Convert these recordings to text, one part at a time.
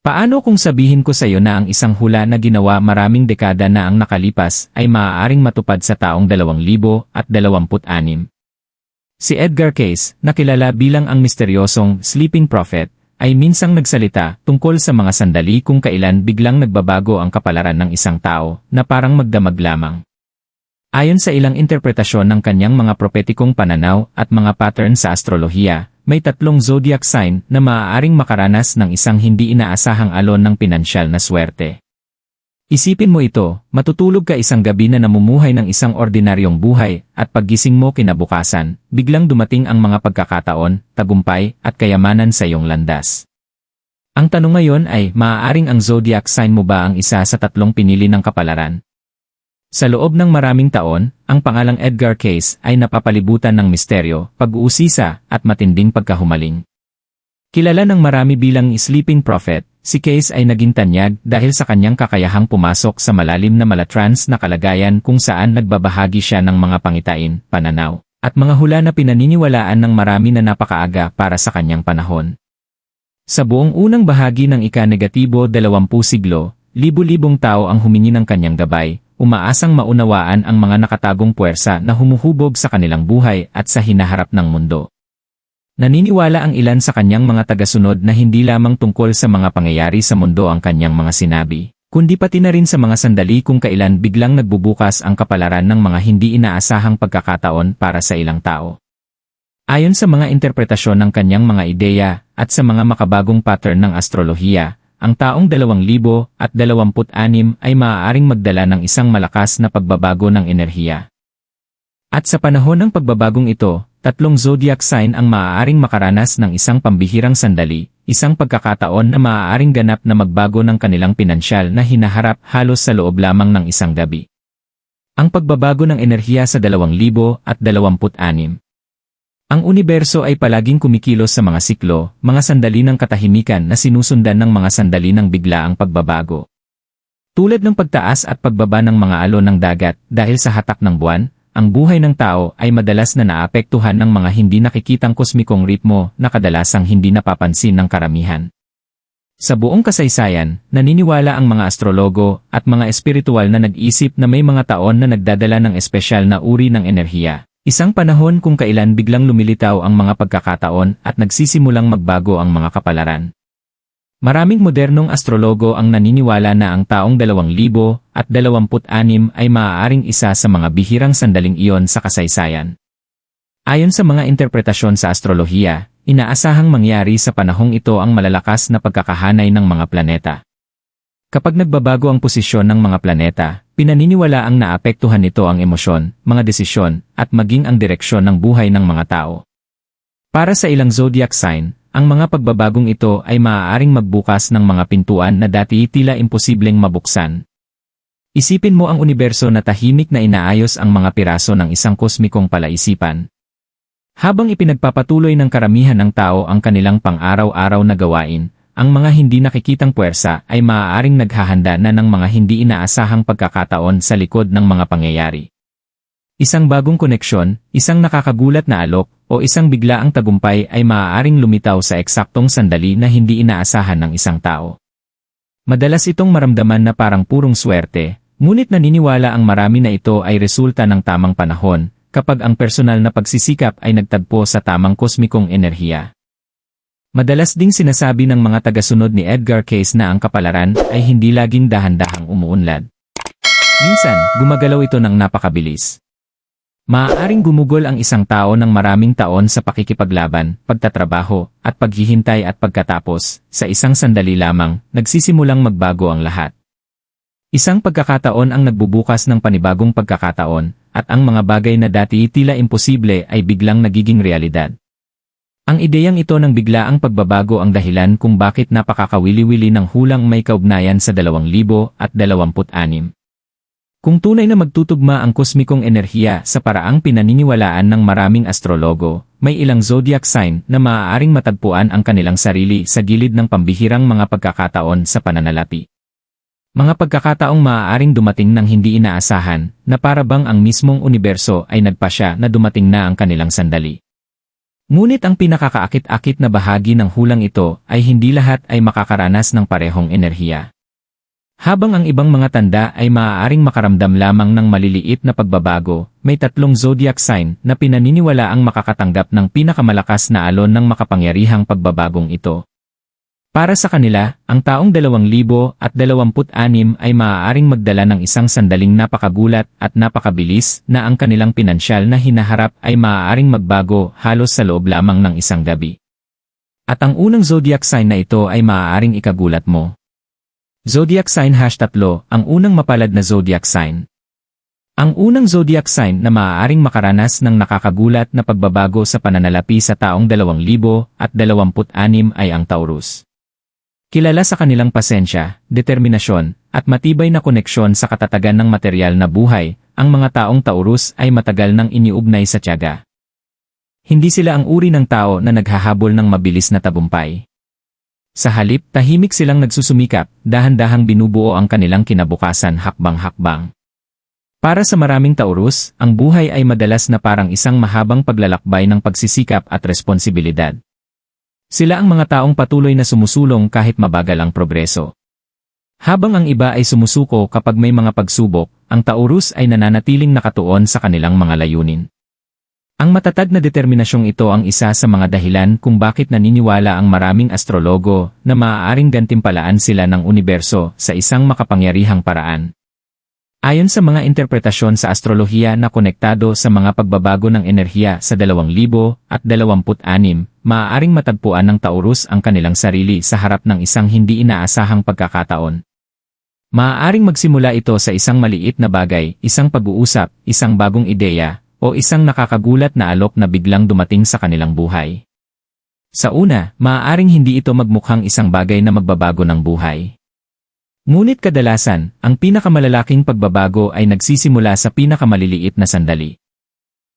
Paano kung sabihin ko sa iyo na ang isang hula na ginawa maraming dekada na ang nakalipas ay maaaring matupad sa taong 2026? Si Edgar Cayce, nakilala bilang ang misteryosong Sleeping Prophet, ay minsang nagsalita tungkol sa mga sandali kung kailan biglang nagbabago ang kapalaran ng isang tao na parang magdamag lamang. Ayon sa ilang interpretasyon ng kanyang mga propetikong pananaw at mga pattern sa astrolohiya, may 3 zodiac sign na maaaring makaranas ng isang hindi inaasahang alon ng pinansyal na swerte. Isipin mo ito, matutulog ka isang gabi na namumuhay ng isang ordinaryong buhay at paggising mo kinabukasan, biglang dumating ang mga pagkakataon, tagumpay at kayamanan sa iyong landas. Ang tanong ngayon ay, maaaring ang zodiac sign mo ba ang isa sa 3 pinili ng kapalaran? Sa loob ng maraming taon, ang pangalang Edgar Cayce ay napapalibutan ng misteryo, pag-uusisa, at matinding pagkahumaling. Kilala ng marami bilang Sleeping Prophet, si Cayce ay naging tanyag dahil sa kanyang kakayahang pumasok sa malalim na malatrance na kalagayan kung saan nagbabahagi siya ng mga pangitain, pananaw, at mga hula na pinaniniwalaan ng marami na napakaaga para sa kanyang panahon. Sa buong unang bahagi ng ika-20 siglo, libu-libong tao ang humingi ng kanyang gabay, umaasang maunawaan ang mga nakatagong puwersa na humuhubog sa kanilang buhay at sa hinaharap ng mundo. Naniniwala ang ilan sa kanyang mga tagasunod na hindi lamang tungkol sa mga pangyayari sa mundo ang kanyang mga sinabi, kundi pati na rin sa mga sandali kung kailan biglang nagbubukas ang kapalaran ng mga hindi inaasahang pagkakataon para sa ilang tao. Ayon sa mga interpretasyon ng kanyang mga ideya at sa mga makabagong pattern ng astrolohiya, ang taong 2026 ay maaaring magdala ng isang malakas na pagbabago ng enerhiya. At sa panahon ng pagbabagong ito, 3 zodiac sign ang maaaring makaranas ng isang pambihirang sandali, isang pagkakataon na maaaring ganap na magbago ng kanilang pinansyal na hinaharap halos sa loob lamang ng isang gabi. Ang pagbabago ng enerhiya sa 2026. Ang universo ay palaging kumikilos sa mga siklo, mga sandali ng katahimikan na sinusundan ng mga sandali ng biglaang pagbabago. Tulad ng pagtaas at pagbaba ng mga alon ng dagat dahil sa hatak ng buwan, ang buhay ng tao ay madalas na naapektuhan ng mga hindi nakikitang kosmikong ritmo na kadalasang hindi napapansin ng karamihan. Sa buong kasaysayan, naniniwala ang mga astrologo at mga espiritual na nag-isip na may mga taon na nagdadala ng espesyal na uri ng enerhiya. Isang panahon kung kailan biglang lumilitaw ang mga pagkakataon at nagsisimulang magbago ang mga kapalaran. Maraming modernong astrologo ang naniniwala na ang taong 2026 ay maaaring isa sa mga bihirang sandaling iyon sa kasaysayan. Ayon sa mga interpretasyon sa astrolohiya, inaasahang mangyari sa panahong ito ang malalakas na pagkakahanay ng mga planeta. Kapag nagbabago ang posisyon ng mga planeta, pinaniniwala ang naapektuhan nito ang emosyon, mga desisyon, at maging ang direksyon ng buhay ng mga tao. Para sa ilang zodiac sign, ang mga pagbabagong ito ay maaaring magbukas ng mga pintuan na dati tila imposibleng mabuksan. Isipin mo ang universo na tahimik na inaayos ang mga piraso ng isang kosmikong palaisipan. Habang ipinagpapatuloy ng karamihan ng tao ang kanilang pang-araw-araw na gawain, ang mga hindi nakikitang puwersa ay maaaring naghahanda na ng mga hindi inaasahang pagkakataon sa likod ng mga pangyayari. Isang bagong koneksyon, isang nakakagulat na alok, o isang biglaang tagumpay ay maaaring lumitaw sa eksaktong sandali na hindi inaasahan ng isang tao. Madalas itong maramdaman na parang purong swerte, ngunit naniniwala ang marami na ito ay resulta ng tamang panahon, kapag ang personal na pagsisikap ay nagtagpo sa tamang kosmikong enerhiya. Madalas ding sinasabi ng mga tagasunod ni Edgar Cayce na ang kapalaran ay hindi laging dahan-dahang umuunlad. Minsan, gumagalaw ito ng napakabilis. Maaaring gumugol ang isang tao ng maraming taon sa pakikipaglaban, pagtatrabaho, at paghihintay at pagkatapos, sa isang sandali lamang, nagsisimulang magbago ang lahat. Isang pagkakataon ang nagbubukas ng panibagong pagkakataon, at ang mga bagay na dati tila imposible ay biglang nagiging realidad. Ang ideyang ito ng biglaang pagbabago ang dahilan kung bakit napakakawili-wili ng hulang may kaugnayan sa 2026. Kung tunay na magtutugma ang kosmikong enerhiya sa paraang pinaniniwalaan ng maraming astrologo, may ilang zodiac sign na maaaring matagpuan ang kanilang sarili sa gilid ng pambihirang mga pagkakataon sa pananalapi. Mga pagkakataong maaaring dumating ng hindi inaasahan, na para bang ang mismong universo ay nagpasya na dumating na ang kanilang sandali. Ngunit ang pinakakaakit-akit na bahagi ng hulang ito ay hindi lahat ay makakaranas ng parehong enerhiya. Habang ang ibang mga tanda ay maaaring makaramdam lamang ng maliliit na pagbabago, may 3 zodiac sign na pinaniniwalaang makakatanggap ng pinakamalakas na alon ng makapangyarihang pagbabagong ito. Para sa kanila, ang taong 2026 ay maaaring magdala ng isang sandaling napakagulat at napakabilis na ang kanilang pinansyal na hinaharap ay maaaring magbago halos sa loob lamang ng isang gabi. At ang unang zodiac sign na ito ay maaaring ikagulat mo. Zodiac sign #3, ang unang mapalad na zodiac sign. Ang unang zodiac sign na maaaring makaranas ng nakakagulat na pagbabago sa pananalapi sa taong 2026 ay ang Taurus. Kilala sa kanilang pasensya, determinasyon, at matibay na koneksyon sa katatagan ng material na buhay, ang mga taong Taurus ay matagal nang iniugnay sa tiyaga. Hindi sila ang uri ng tao na naghahabol ng mabilis na tagumpay. Sa halip, tahimik silang nagsusumikap, dahan-dahang binubuo ang kanilang kinabukasan hakbang-hakbang. Para sa maraming Taurus, ang buhay ay madalas na parang isang mahabang paglalakbay ng pagsisikap at responsibilidad. Sila ang mga taong patuloy na sumusulong kahit mabagal ang progreso. Habang ang iba ay sumusuko kapag may mga pagsubok, ang Taurus ay nananatiling nakatuon sa kanilang mga layunin. Ang matatag na determinasyong ito ang isa sa mga dahilan kung bakit naniniwala ang maraming astrologo na maaaring gantimpalaan sila ng universo sa isang makapangyarihang paraan. Ayon sa mga interpretasyon sa astrolohiya na konektado sa mga pagbabago ng enerhiya sa 2026, maaaring matagpuan ng Taurus ang kanilang sarili sa harap ng isang hindi inaasahang pagkakataon. Maaaring magsimula ito sa isang maliit na bagay, isang pag-uusap, isang bagong ideya, o isang nakakagulat na alok na biglang dumating sa kanilang buhay. Sa una, maaaring hindi ito magmukhang isang bagay na magbabago ng buhay. Ngunit kadalasan, ang pinakamalalaking pagbabago ay nagsisimula sa pinakamaliliit na sandali.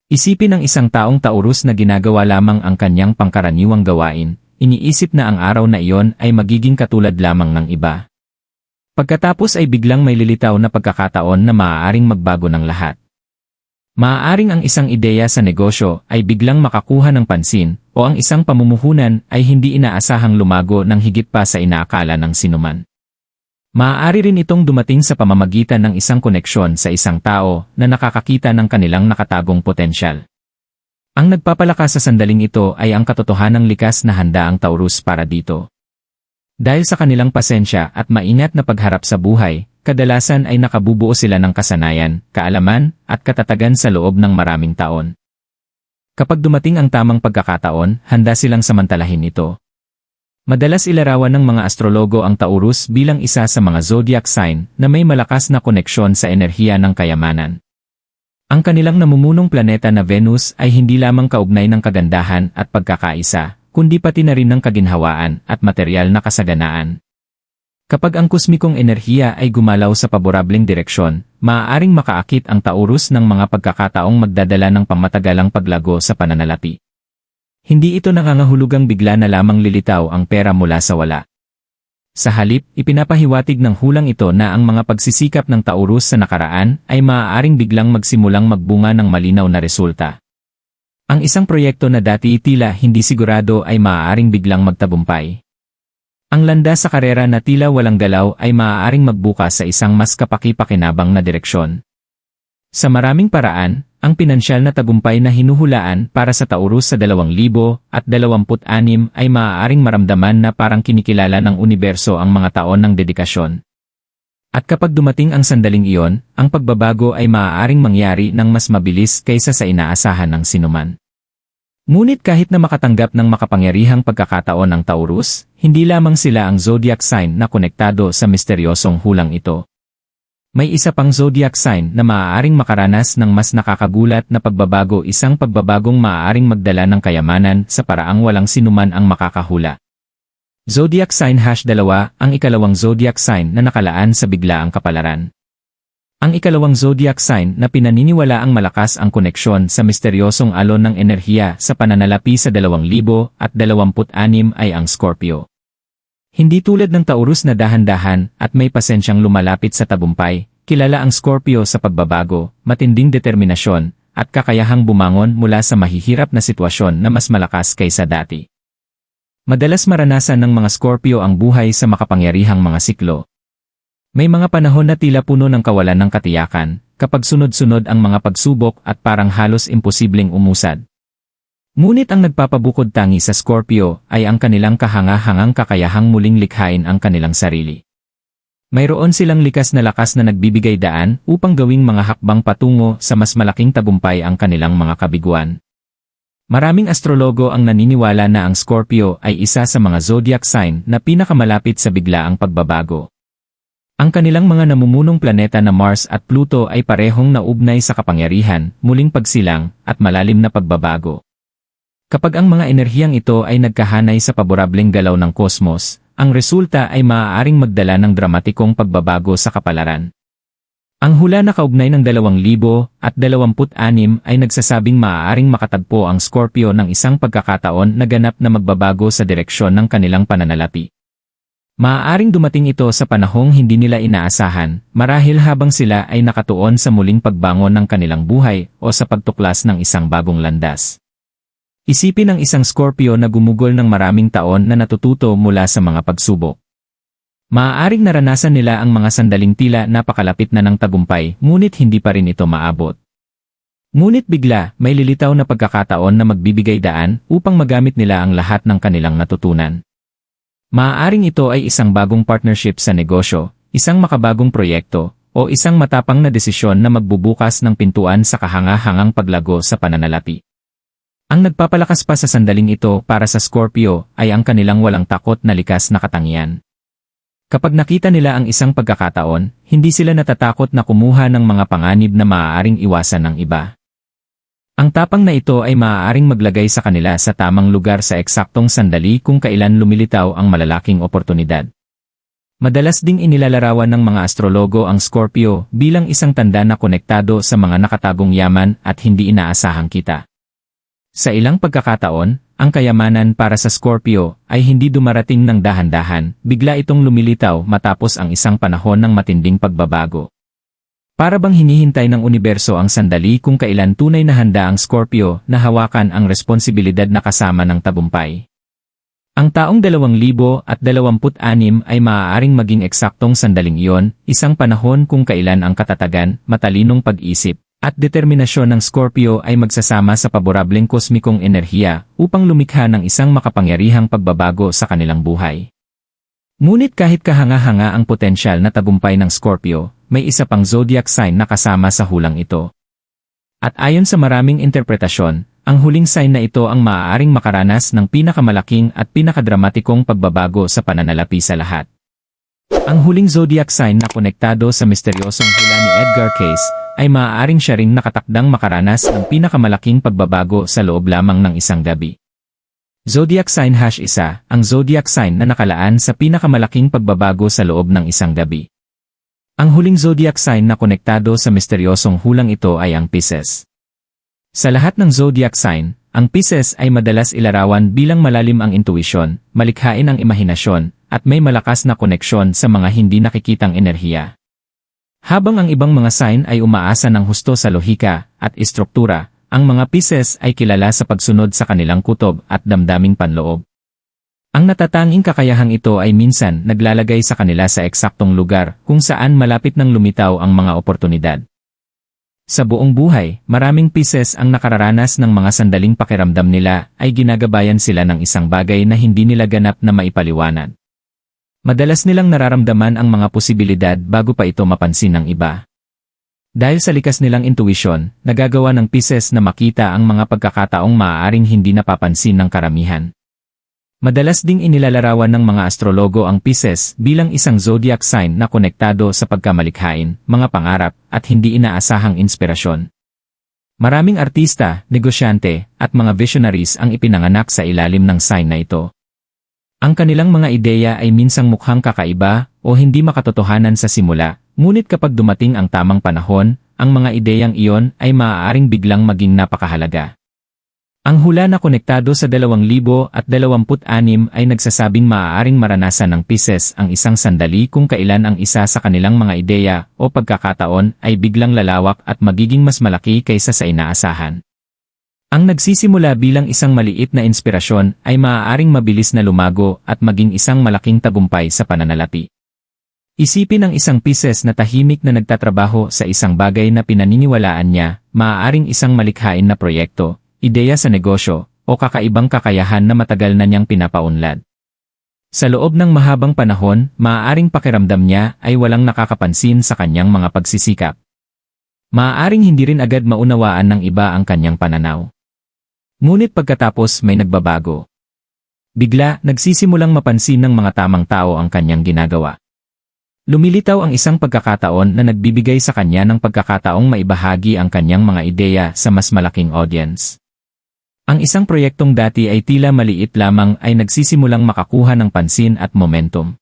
Isipin ng isang taong Taurus na ginagawa lamang ang kanyang pangkaraniwang gawain, iniisip na ang araw na iyon ay magiging katulad lamang ng iba. Pagkatapos ay biglang may lilitaw na pagkakataon na maaaring magbago ng lahat. Maaaring ang isang ideya sa negosyo ay biglang makakuha ng pansin, o ang isang pamumuhunan ay hindi inaasahang lumago ng higit pa sa inaakala ng sinuman. Maaari rin itong dumating sa pamamagitan ng isang koneksyon sa isang tao na nakakakita ng kanilang nakatagong potensyal. Ang nagpapalakas sa sandaling ito ay ang katotohanang likas na handa ang Taurus para dito. Dahil sa kanilang pasensya at maingat na pagharap sa buhay, kadalasan ay nakabubuo sila ng kasanayan, kaalaman, at katatagan sa loob ng maraming taon. Kapag dumating ang tamang pagkakataon, handa silang samantalahin ito. Madalas ilarawan ng mga astrologo ang Taurus bilang isa sa mga zodiac sign na may malakas na koneksyon sa enerhiya ng kayamanan. Ang kanilang namumunong planeta na Venus ay hindi lamang kaugnay ng kagandahan at pagkakaisa, kundi pati na rin ng kaginhawaan at material na kasaganaan. Kapag ang kosmikong enerhiya ay gumalaw sa paborableng direksyon, maaaring makaakit ang Taurus ng mga pagkakataong magdadala ng pangmatagalang paglago sa pananalapi. Hindi ito nangangahulugang bigla na lamang lilitaw ang pera mula sa wala. Sa halip, ipinapahiwatig ng hulang ito na ang mga pagsisikap ng Taurus sa nakaraan ay maaaring biglang magsimulang magbunga ng malinaw na resulta. Ang isang proyekto na dati tila hindi sigurado ay maaaring biglang magtagumpay. Ang landas sa karera na tila walang galaw ay maaaring magbukas sa isang mas kapaki-pakinabang na direksyon. Sa maraming paraan, ang pinansyal na tagumpay na hinuhulaan para sa Taurus sa 2026 ay maaaring maramdaman na parang kinikilala ng universo ang mga taon ng dedikasyon. At kapag dumating ang sandaling iyon, ang pagbabago ay maaaring mangyari ng mas mabilis kaysa sa inaasahan ng sinuman. Ngunit kahit na makatanggap ng makapangyarihang pagkakataon ng Taurus, hindi lamang sila ang zodiac sign na konektado sa misteryosong hulang ito. May isa pang zodiac sign na maaaring makaranas ng mas nakakagulat na pagbabago, isang pagbabagong maaaring magdala ng kayamanan sa paraang walang sinuman ang makakahula. Zodiac sign #2, ang ikalawang zodiac sign na nakalaan sa biglaang kapalaran. Ang ikalawang zodiac sign na pinaniniwalaang malakas ang koneksyon sa misteryosong alon ng enerhiya sa pananalapi sa 2026 ay ang Scorpio. Hindi tulad ng Taurus na dahan-dahan at may pasensyang lumalapit sa tagumpay, kilala ang Scorpio sa pagbabago, matinding determinasyon, at kakayahang bumangon mula sa mahihirap na sitwasyon na mas malakas kaysa dati. Madalas maranasan ng mga Scorpio ang buhay sa makapangyarihang mga siklo. May mga panahon na tila puno ng kawalan ng katiyakan, kapag sunod-sunod ang mga pagsubok at parang halos imposibleng umusad. Ngunit ang nagpapabukod tangi sa Scorpio ay ang kanilang kahanga-hangang kakayahang muling likhain ang kanilang sarili. Mayroon silang likas na lakas na nagbibigay daan upang gawing mga hakbang patungo sa mas malaking tagumpay ang kanilang mga kabiguan. Maraming astrologo ang naniniwala na ang Scorpio ay isa sa mga zodiac sign na pinakamalapit sa biglaang pagbabago. Ang kanilang mga namumunong planeta na Mars at Pluto ay parehong naugnay sa kapangyarihan, muling pagsilang, at malalim na pagbabago. Kapag ang mga enerhiyang ito ay nagkahanay sa paborableng galaw ng kosmos, ang resulta ay maaaring magdala ng dramatikong pagbabago sa kapalaran. Ang hula na kaugnay ng 2026 ay nagsasabing maaaring makatagpo ang Scorpio ng isang pagkakataon na ganap na magbabago sa direksyon ng kanilang pananalapi. Maaaring dumating ito sa panahong hindi nila inaasahan, marahil habang sila ay nakatuon sa muling pagbangon ng kanilang buhay o sa pagtuklas ng isang bagong landas. Isipin ang isang Scorpio na gumugol ng maraming taon na natututo mula sa mga pagsubok. Maaaring naranasan nila ang mga sandaling tila napakalapit na ng tagumpay, ngunit hindi pa rin ito maabot. Ngunit bigla, may lilitaw na pagkakataon na magbibigay daan upang magamit nila ang lahat ng kanilang natutunan. Maaaring ito ay isang bagong partnership sa negosyo, isang makabagong proyekto, o isang matapang na desisyon na magbubukas ng pintuan sa kahanga-hangang paglago sa pananalapi. Ang nagpapalakas pa sa sandaling ito para sa Scorpio ay ang kanilang walang takot na likas na katangian. Kapag nakita nila ang isang pagkakataon, hindi sila natatakot na kumuha ng mga panganib na maaaring iwasan ng iba. Ang tapang na ito ay maaaring maglagay sa kanila sa tamang lugar sa eksaktong sandali kung kailan lumilitaw ang malalaking oportunidad. Madalas ding inilalarawan ng mga astrologo ang Scorpio bilang isang tanda na konektado sa mga nakatagong yaman at hindi inaasahang kita. Sa ilang pagkakataon, ang kayamanan para sa Scorpio ay hindi dumarating ng dahan-dahan, bigla itong lumilitaw matapos ang isang panahon ng matinding pagbabago. Para bang hinihintay ng universo ang sandali kung kailan tunay na handa ang Scorpio na hawakan ang responsibilidad na kasama ng tagumpay. Ang taong 2026 ay maaaring maging eksaktong sandaling iyon, isang panahon kung kailan ang katatagan, matalinong pag-isip, at determinasyon ng Scorpio ay magsasama sa paborableng kosmikong enerhiya upang lumikha ng isang makapangyarihang pagbabago sa kanilang buhay. Ngunit kahit kahanga-hanga ang potensyal na tagumpay ng Scorpio, may isa pang zodiac sign na kasama sa hulang ito. At ayon sa maraming interpretasyon, ang huling sign na ito ang maaaring makaranas ng pinakamalaking at pinakadramatikong pagbabago sa pananalapi sa lahat. Ang huling zodiac sign na konektado sa misteryosong hula ni Edgar Cayce ay maaaring siya ring nakatakdang makaranas ng pinakamalaking pagbabago sa loob lamang ng isang gabi. Zodiac sign #1, ang zodiac sign na nakalaan sa pinakamalaking pagbabago sa loob ng isang gabi. Ang huling zodiac sign na konektado sa misteryosong hulang ito ay ang Pisces. Sa lahat ng zodiac sign, ang Pisces ay madalas ilarawan bilang malalim ang intuisyon, malikhain ang imahinasyon, at may malakas na koneksyon sa mga hindi nakikitang enerhiya. Habang ang ibang mga sign ay umaasa ng husto sa lohika at istruktura, ang mga Pisces ay kilala sa pagsunod sa kanilang kutob at damdaming panloob. Ang natatanging kakayahang ito ay minsan naglalagay sa kanila sa eksaktong lugar kung saan malapit nang lumitaw ang mga oportunidad. Sa buong buhay, maraming Pisces ang nakararanas ng mga sandaling pakiramdam nila ay ginagabayan sila ng isang bagay na hindi nila ganap na maipaliwanag. Madalas nilang nararamdaman ang mga posibilidad bago pa ito mapansin ng iba. Dahil sa likas nilang intuisyon, nagagawa ng Pisces na makita ang mga pagkakataong maaaring hindi napapansin ng karamihan. Madalas ding inilalarawan ng mga astrologo ang Pisces bilang isang zodiac sign na konektado sa pagkamalikhain, mga pangarap, at hindi inaasahang inspirasyon. Maraming artista, negosyante, at mga visionaries ang ipinanganak sa ilalim ng sign na ito. Ang kanilang mga ideya ay minsang mukhang kakaiba o hindi makatotohanan sa simula, ngunit kapag dumating ang tamang panahon, ang mga ideyang iyon ay maaaring biglang maging napakahalaga. Ang hula na konektado sa 2026 ay nagsasabing maaaring maranasan ng Pisces ang isang sandali kung kailan ang isa sa kanilang mga ideya o pagkakataon ay biglang lalawak at magiging mas malaki kaysa sa inaasahan. Ang nagsisimula bilang isang maliit na inspirasyon ay maaaring mabilis na lumago at maging isang malaking tagumpay sa pananalapi. Isipin ang isang Pisces na tahimik na nagtatrabaho sa isang bagay na pinaniniwalaan niya, maaaring isang malikhain na proyekto, ideya sa negosyo, o kakaibang kakayahan na matagal na niyang pinapaunlad. Sa loob ng mahabang panahon, maaaring pakiramdam niya ay walang nakakapansin sa kanyang mga pagsisikap. Maaaring hindi rin agad maunawaan ng iba ang kanyang pananaw. Ngunit pagkatapos may nagbabago. Bigla, nagsisimulang mapansin ng mga tamang tao ang kanyang ginagawa. Lumilitaw ang isang pagkakataon na nagbibigay sa kanya ng pagkakataong maibahagi ang kanyang mga ideya sa mas malaking audience. Ang isang proyektong dati ay tila maliit lamang ay nagsisimulang makakuha ng pansin at momentum.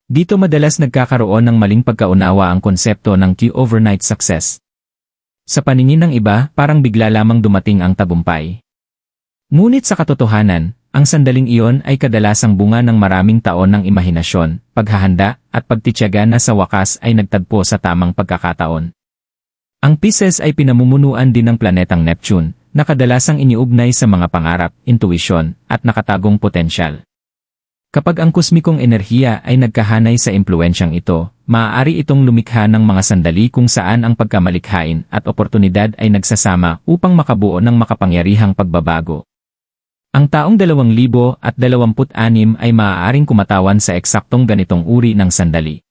Dito madalas nagkakaroon ng maling pagkaunawa ang konsepto ng key overnight success. Sa paningin ng iba, parang bigla lamang dumating ang tagumpay. Ngunit sa katotohanan, ang sandaling iyon ay kadalasang bunga ng maraming taon ng imahinasyon, paghahanda, at pagtitiyaga na sa wakas ay nagtagpo sa tamang pagkakataon. Ang Pisces ay pinamumunuan din ng planetang Neptune, na kadalasang iniugnay sa mga pangarap, intuisyon, at nakatagong potensyal. Kapag ang kosmikong enerhiya ay nagkahanay sa impluensyang ito, maaari itong lumikha ng mga sandali kung saan ang pagkamalikhain at oportunidad ay nagsasama upang makabuo ng makapangyarihang pagbabago. Ang taong 2026 ay maaaring kumatawan sa eksaktong ganitong uri ng sandali.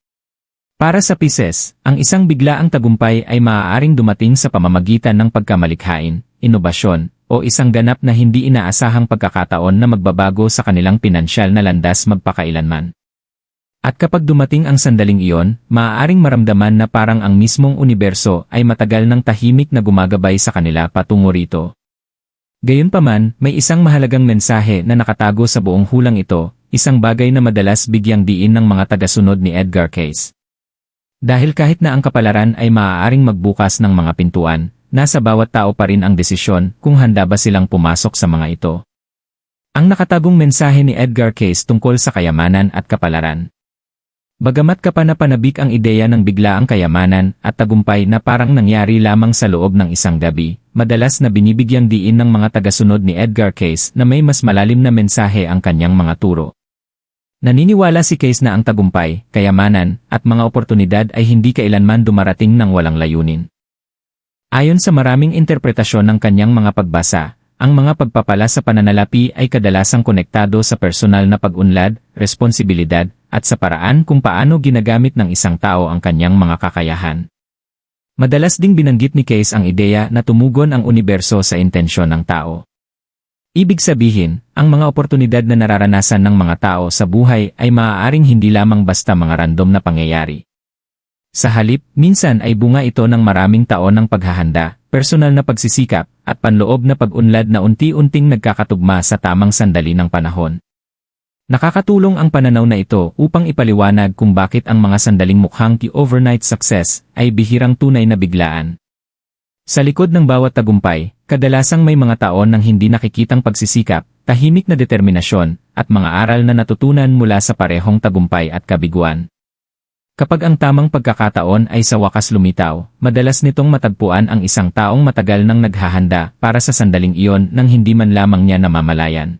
Para sa Pisces, ang isang biglaang tagumpay ay maaaring dumating sa pamamagitan ng pagkamalikhain, inobasyon, o isang ganap na hindi inaasahang pagkakataon na magbabago sa kanilang pinansyal na landas magpakailanman. At kapag dumating ang sandaling iyon, maaaring maramdaman na parang ang mismong universo ay matagal ng tahimik na gumagabay sa kanila patungo rito. Gayunpaman, may isang mahalagang mensahe na nakatago sa buong hulang ito, isang bagay na madalas bigyang diin ng mga tagasunod ni Edgar Cayce. Dahil kahit na ang kapalaran ay maaaring magbukas ng mga pintuan, nasa bawat tao pa rin ang desisyon kung handa ba silang pumasok sa mga ito. Ang nakatagong mensahe ni Edgar Cayce tungkol sa kayamanan at kapalaran. Bagamat kapanapanabik ang ideya ng biglaang kayamanan at tagumpay na parang nangyari lamang sa loob ng isang gabi, madalas na binibigyang diin ng mga tagasunod ni Edgar Cayce na may mas malalim na mensahe ang kanyang mga turo. Naniniwala si Cayce na ang tagumpay, kayamanan, at mga oportunidad ay hindi kailanman dumarating ng walang layunin. Ayon sa maraming interpretasyon ng kanyang mga pagbasa, ang mga pagpapala sa pananalapi ay kadalasang konektado sa personal na pag-unlad, responsibilidad, at sa paraan kung paano ginagamit ng isang tao ang kanyang mga kakayahan. Madalas ding binanggit ni Cayce ang ideya na tumugon ang universo sa intensyon ng tao. Ibig sabihin, ang mga oportunidad na nararanasan ng mga tao sa buhay ay maaaring hindi lamang basta mga random na pangyayari. Sa halip, minsan ay bunga ito ng maraming taon ng paghahanda, personal na pagsisikap, at panloob na pag-unlad na unti-unting nagkakatugma sa tamang sandali ng panahon. Nakakatulong ang pananaw na ito upang ipaliwanag kung bakit ang mga sandaling mukhang overnight success ay bihirang tunay na biglaan. Sa likod ng bawat tagumpay, kadalasang may mga taon ng hindi nakikitang pagsisikap, tahimik na determinasyon, at mga aral na natutunan mula sa parehong tagumpay at kabiguan. Kapag ang tamang pagkakataon ay sa wakas lumitaw, madalas nitong matagpuan ang isang taong matagal nang naghahanda para sa sandaling iyon nang hindi man lamang niya namamalayan.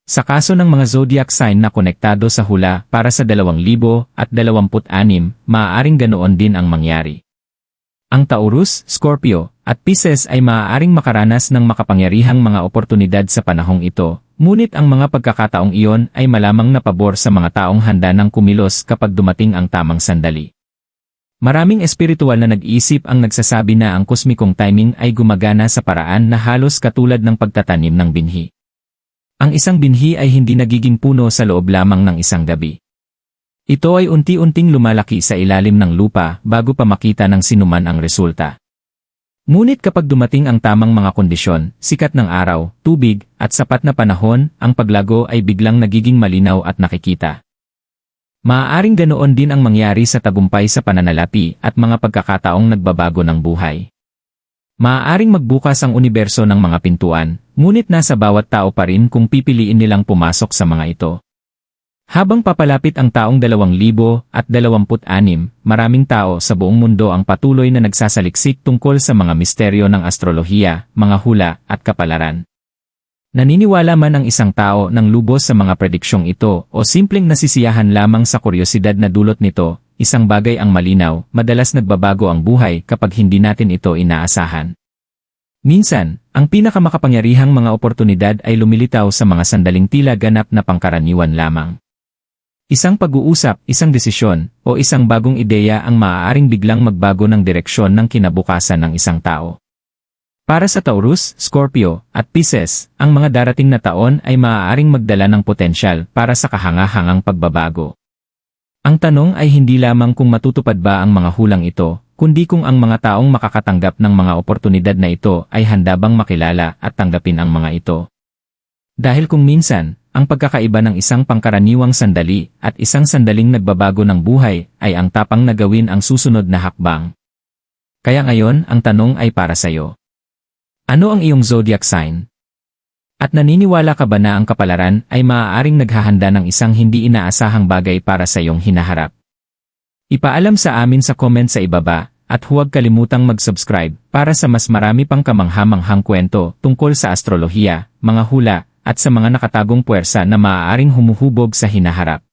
Sa kaso ng mga zodiac sign na konektado sa hula para sa 2026, maaaring ganoon din ang mangyari. Ang Taurus, Scorpio, at Pisces ay maaaring makaranas ng makapangyarihang mga oportunidad sa panahong ito, ngunit ang mga pagkakataong iyon ay malamang na pabor sa mga taong handa ng kumilos kapag dumating ang tamang sandali. Maraming espiritual na nag-iisip ang nagsasabi na ang kosmikong timing ay gumagana sa paraan na halos katulad ng pagtatanim ng binhi. Ang isang binhi ay hindi nagiging puno sa loob lamang ng isang gabi. Ito ay unti-unting lumalaki sa ilalim ng lupa bago pa makita ng sinuman ang resulta. Ngunit kapag dumating ang tamang mga kondisyon, sikat ng araw, tubig, at sapat na panahon, ang paglago ay biglang nagiging malinaw at nakikita. Maaaring ganoon din ang mangyari sa tagumpay sa pananalapi at mga pagkakataong nagbabago ng buhay. Maaaring magbukas ang universo ng mga pintuan, ngunit nasa bawat tao pa rin kung pipiliin nilang pumasok sa mga ito. Habang papalapit ang taong 2026, maraming tao sa buong mundo ang patuloy na nagsasaliksik tungkol sa mga misteryo ng astrolohiya, mga hula, at kapalaran. Naniniwala man ang isang tao ng lubos sa mga prediksyong ito o simpleng nasisiyahan lamang sa kuryosidad na dulot nito, isang bagay ang malinaw, madalas nagbabago ang buhay kapag hindi natin ito inaasahan. Minsan, ang pinakamakapangyarihang mga oportunidad ay lumilitaw sa mga sandaling tila ganap na pangkaraniwan lamang. Isang pag-uusap, isang desisyon, o isang bagong ideya ang maaaring biglang magbago ng direksyon ng kinabukasan ng isang tao. Para sa Taurus, Scorpio, at Pisces, ang mga darating na taon ay maaaring magdala ng potensyal para sa kahanga-hangang pagbabago. Ang tanong ay hindi lamang kung matutupad ba ang mga hulang ito, kundi kung ang mga taong makakatanggap ng mga oportunidad na ito ay handa bang makilala at tanggapin ang mga ito. Dahil kung minsan, ang pagkakaiba ng isang pangkaraniwang sandali at isang sandaling nagbabago ng buhay ay ang tapang na gawin ang susunod na hakbang. Kaya ngayon, ang tanong ay para sa'yo. Ano ang iyong zodiac sign? At naniniwala ka ba na ang kapalaran ay maaaring naghahanda ng isang hindi inaasahang bagay para sa iyong hinaharap? Ipaalam sa amin sa comment sa ibaba, at huwag kalimutang mag-subscribe para sa mas marami pang kamangha-manghang kwento tungkol sa astrolohiya, mga hula, at sa mga nakatagong puwersa na maaaring humuhubog sa hinaharap.